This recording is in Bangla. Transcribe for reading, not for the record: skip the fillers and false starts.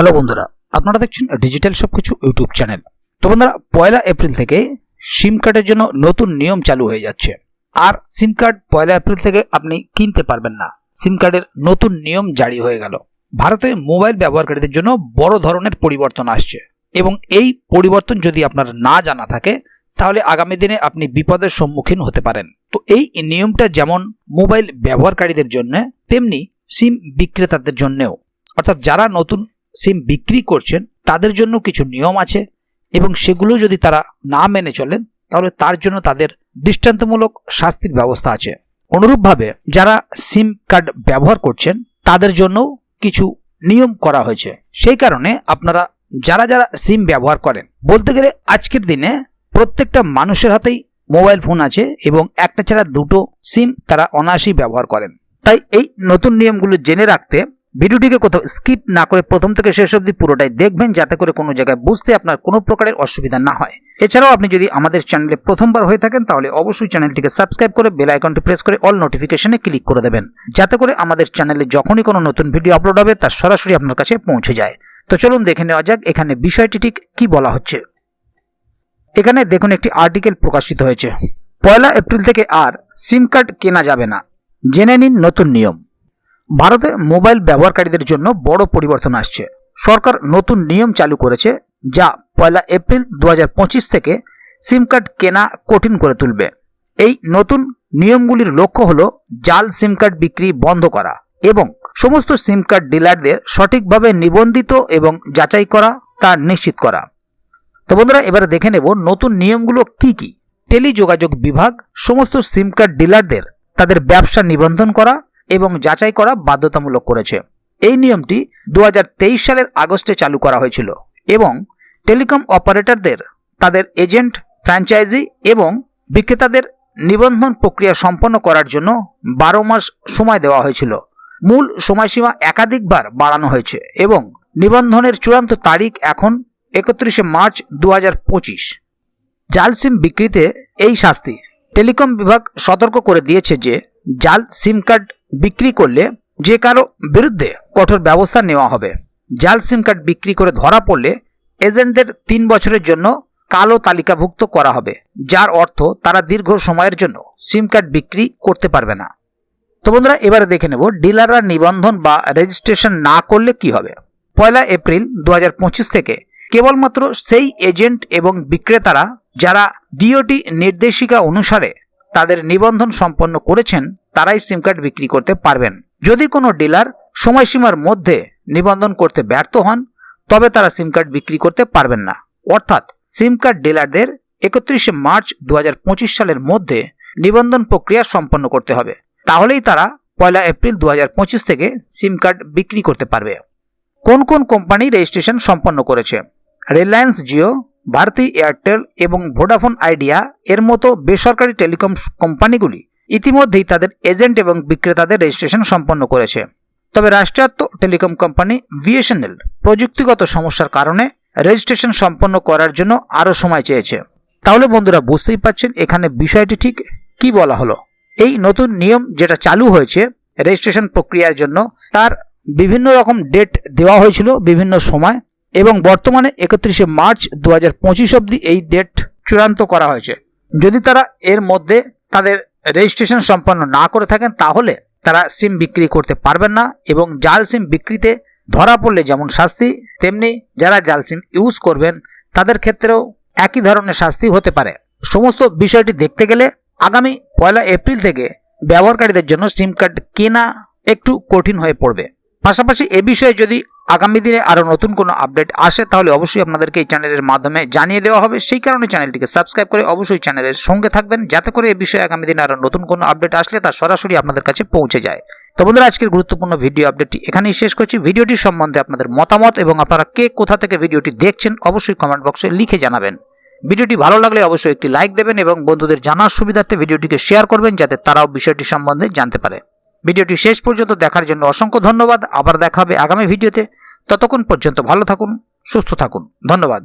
হ্যালো বন্ধুরা, আপনারা দেখছেন ডিজিটাল সবকিছু ইউটিউব চ্যানেল। তো বন্ধুরা, 1 এপ্রিল থেকে সিম কার্ডের জন্য নতুন নিয়ম চালু হয়ে যাচ্ছে। আর সিম কার্ড 1 এপ্রিল থেকে আপনি কিনতে পারবেন না। সিম কার্ডের নতুন নিয়ম জারি হয়ে গেল। ভারতে মোবাইল ব্যবহারকারীদের জন্য বড় ধরনের পরিবর্তন আসছে এবং এই পরিবর্তন যদি আপনার না জানা থাকে তাহলে আগামী দিনে আপনি বিপদের সম্মুখীন হতে পারেন। তো এই নিয়মটা যেমন মোবাইল ব্যবহারকারীদের জন্য তেমনি সিম বিক্রেতাদের জন্যও, অর্থাৎ যারা নতুন সিম বিক্রি করছেন তাদের জন্য কিছু নিয়ম আছে এবং সেগুলো যদি তারা না মেনে চলেন তাহলে তার জন্য তাদের দৃষ্টান্তমূলক শাস্তির ব্যবস্থা আছে। অনুরূপভাবে যারা সিম কার্ড ব্যবহার করছেন তাদের জন্য কিছু নিয়ম করা হয়েছে। সেই কারণে আপনারা যারা যারা সিম ব্যবহার করেন, বলতে গেলে আজকের দিনে প্রত্যেকটা মানুষের হাতেই মোবাইল ফোন আছে এবং একটা ছাড়া দুটো সিম তারা অনায়াসেই ব্যবহার করেন। তাই এই নতুন নিয়মগুলো জেনে রাখতে ভিডিওটিকে কোথাও স্কিপ না করে প্রথম থেকে শেষ অবধি পুরোটাই দেখবেন, যাতে করে কোনো জায়গায় বুঝতে আপনার কোনো প্রকারের অসুবিধা না হয়। এছাড়াও আপনি যদি আমাদের চ্যানেলে প্রথমবার হয়ে থাকেন তাহলে অবশ্যই চ্যানেলটিকে সাবস্ক্রাইব করে বেল আইকনটি প্রেস করে অল নোটিফিকেশনে ক্লিক করে দেবেন, যাতে করে আমাদের চ্যানেলে যখনই কোনো নতুন ভিডিও আপলোড হবে তার সরাসরি আপনার কাছে পৌঁছে যায়। তো চলুন দেখে নেওয়া যাক এখানে বিষয়টি ঠিক কি বলা হচ্ছে। এখানে দেখুন একটি আর্টিকেল প্রকাশিত হয়েছে। 1 এপ্রিল থেকে আর সিম কার্ড কেনা যাবে না, জেনে নিন নতুন নিয়ম। ভারতে মোবাইল ব্যবহারকারীদের জন্য বড় পরিবর্তন আসছে। সরকার নতুন নিয়ম চালু করেছে যা 1 এপ্রিল 2025 থেকে সিম কার্ড কেনা কঠিন করে তুলবে। এই নতুন নিয়মগুলির লক্ষ্য হল জাল সিম কার্ড বিক্রি বন্ধ করা এবং সমস্ত সিম কার্ড ডিলারদের সঠিকভাবে নিবন্ধিত এবং যাচাই করা তা নিশ্চিত করা। তো বন্ধুরা, এবারে দেখে নেব নতুন নিয়মগুলো কি কি। টেলিযোগাযোগ বিভাগ সমস্ত সিম কার্ড ডিলারদের তাদের ব্যবসা নিবন্ধন করা এবং যাচাই করা বাধ্যতামূলক করেছে। এই নিয়মটি 2023 সালের আগস্টে চালু করা হয়েছিল এবং টেলিকম অপারেটরদের তাদের এজেন্ট, ফ্র্যাঞ্চাইজি এবং বিক্রেতাদের নিবন্ধন প্রক্রিয়া সম্পন্ন করার জন্য 12 মাস সময় দেওয়া হয়েছিল। মূল সময়সীমা একাধিকবার বাড়ানো হয়েছে এবং নিবন্ধনের চূড়ান্ত তারিখ এখন 31 মার্চ 2025। জাল সিম বিক্রিতে এই শাস্তি। টেলিকম বিভাগ সতর্ক করে দিয়েছে যে জাল সিম কার্ড বিক্রি করলে যে কারো বিরুদ্ধে কঠোর ব্যবস্থা নেওয়া হবে। জাল সিম কার্ড বিক্রি করে ধরা পড়লে এজেন্টদের 3 বছরের জন্য কালো তালিকাভুক্ত করা হবে, যার অর্থ তারা দীর্ঘ সময়ের জন্য সিম কার্ড বিক্রি করতে পারবে না। তো বন্ধুরা, এবারে দেখে নেব ডিলাররা নিবন্ধন বা রেজিস্ট্রেশন না করলে কি হবে। 1 এপ্রিল 2025 থেকে কেবলমাত্র সেই এজেন্ট এবং বিক্রেতারা যারা ডিওটি নির্দেশিকা অনুসারে তাদের নিবন্ধন সম্পন্ন করেছেন তারাই সিম কার্ড বিক্রি করতে পারবেন। যদি কোনো ডিলার সময়সীমার মধ্যে নিবন্ধন করতে ব্যর্থ হন তবে তারা সিম কার্ড বিক্রি করতে পারবেন না। অর্থাৎ সিম কার্ড ডিলারদের 31 মার্চ 2025 সালের মধ্যে নিবন্ধন প্রক্রিয়া সম্পন্ন করতে হবে, তাহলেই তারা 1 এপ্রিল 2025 থেকে সিম কার্ড বিক্রি করতে পারবে। কোন কোন কোম্পানি রেজিস্ট্রেশন সম্পন্ন করেছে? রিলায়েন্স জিও, ভারতী এয়ারটেল এবং ভোডাফোন আইডিয়া এর মতো বেসরকারি টেলিকম কোম্পানিগুলি ইতিমধ্যেই তাদের এজেন্ট এবং বিক্রেতাদের রেজিস্ট্রেশন সম্পন্ন করেছে। তবে রাষ্ট্রায়ত্ত টেলিকম কোম্পানি বিএসএনএল প্রযুক্তিগত সমস্যার কারণে রেজিস্ট্রেশন সম্পন্ন করার জন্য আরও সময় চেয়েছে। তাহলে বন্ধুরা, বুঝতেই পারছেন এখানে বিষয়টি ঠিক কি বলা হলো। এই নতুন নিয়ম যেটা চালু হয়েছে রেজিস্ট্রেশন প্রক্রিয়ার জন্য, তার বিভিন্ন রকম ডেট দেওয়া হয়েছিল বিভিন্ন সময় এবং বর্তমানে 31 মার্চ 2025 অবধি এই ডেট চূড়ান্ত করা হয়েছে। যদি তারা এর মধ্যে তাদের রেজিস্ট্রেশন সম্পন্ন না করে থাকেন তাহলে তারা সিম বিক্রি করতে পারবেন না এবং জাল সিম বিক্রিতে ধরা পড়লে যেমন শাস্তি, তেমনি যারা জাল সিম ইউজ করবেন তাদের ক্ষেত্রেও একই ধরনের শাস্তি হতে পারে। সমস্ত বিষয়টি দেখতে গেলে আগামী 1 এপ্রিল থেকে ব্যবহারকারীদের জন্য সিম কার্ড কেনা একটু কঠিন হয়ে পড়বে। পাশাপাশি এ বিষয়ে যদি আগামী দিনে আরও নতুন কোনো আপডেট আসে তাহলে অবশ্যই আপনাদেরকে এই চ্যানেলের মাধ্যমে জানিয়ে দেওয়া হবে। সেই কারণে চ্যানেলটিকে সাবস্ক্রাইব করে অবশ্যই চ্যানেলের সঙ্গে থাকবেন, যাতে করে এই বিষয়ে আগামী দিনে আরও নতুন কোনো আপডেট আসলে তা সরাসরি আপনাদের কাছে পৌঁছে যায়। তো বন্ধুরা, আজকের গুরুত্বপূর্ণ ভিডিও আপডেটটি এখানেই শেষ করছি। ভিডিওটি সম্বন্ধে আপনাদের মতামত এবং আপনারা কে কোথা থেকে ভিডিওটি দেখছেন অবশ্যই কমেন্ট বক্সে লিখে জানাবেন। ভিডিওটি ভালো লাগলে অবশ্যই একটি লাইক দেবেন এবং বন্ধুদের জানার সুবিধার্থে ভিডিওটিকে শেয়ার করবেন, যাতে তারাও বিষয়টি সম্বন্ধে জানতে পারে। ভিডিওটি শেষ পর্যন্ত দেখার জন্য অসংখ্য ধন্যবাদ। আবার দেখা হবে আগামী ভিডিওতে। ততক্ষণ পর্যন্ত ভালো থাকুন, সুস্থ থাকুন। ধন্যবাদ।